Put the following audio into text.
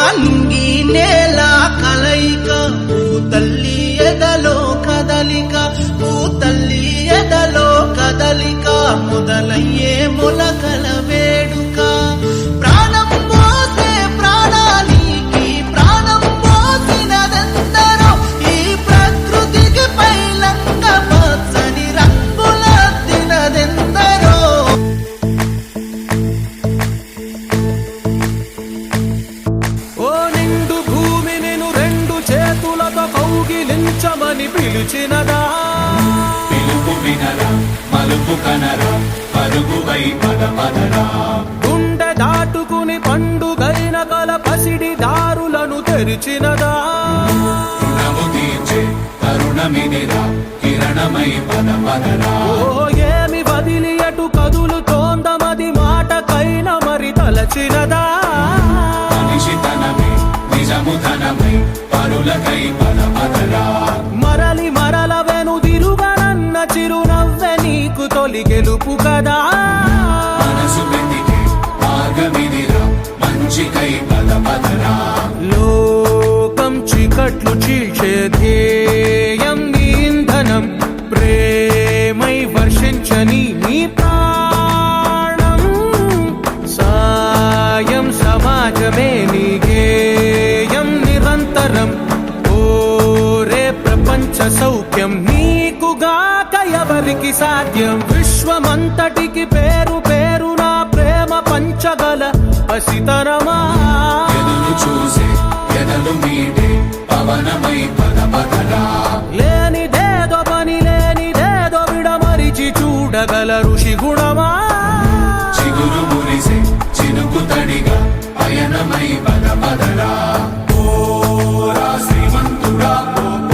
అంగి నేల కలయిక పూతల్లి ఎదలో కదలిక పూతల్లి ఎదలో కదలిక మొదలయ్యే మొలకల వేడుక ప్రాణం పోసే ప్రాణానికి ప్రాణం పోసినదెందరో ఈ ప్రకృతికి పైలంగ పచ్చని రంగులద్దినదెందరో కౌగిలించమని పిలిచినదా పిలుపు వినరా మలుపు కనరా పరుగువై పదపదరా గుండె దాటుకుని పండుగైన కల పసిడి దారులను తెరిచినదా రుణము తీర్చే తరుణమిదిరా కిరణమై పదపదరా ఓ ఏమి వదిలి అటు కదులుతోందమది మాటకైన మరి తలచినదా మనిషితనమే నిజముతనమై పరులకై పదపదరా మరలి మరల వెనుదిరుగనన్న చిరునవ్వె నీకు తొలి గెలుపు కదా మనసు వెతికే మార్గమిదిరా మంచికై పదపదరా లోకం చీకట్లు చీల్చే ధ్యేయం నీ ఇంధనం ప్రేమై వర్షించని నీ ప్రాణం సాయం సమాజమే నీ గేయం నిరంతరం ఓరే ప్రపంచ సౌఖ్యం నీకుగాక ఎవరికి సాధ్యం విశ్వమంతటికి పేరు పేరు నా ప్రేమ పంచగల పసితరమా ఎదురు చూసే ఎదలు మీటే పవనమై పదపదరా లేనిదేదో పని లేనిదేదో విడమరిచి చూడగల ఋషి గుణమా చిగురు మురిసే చినుకు తడిగా పయనమై పదపదరా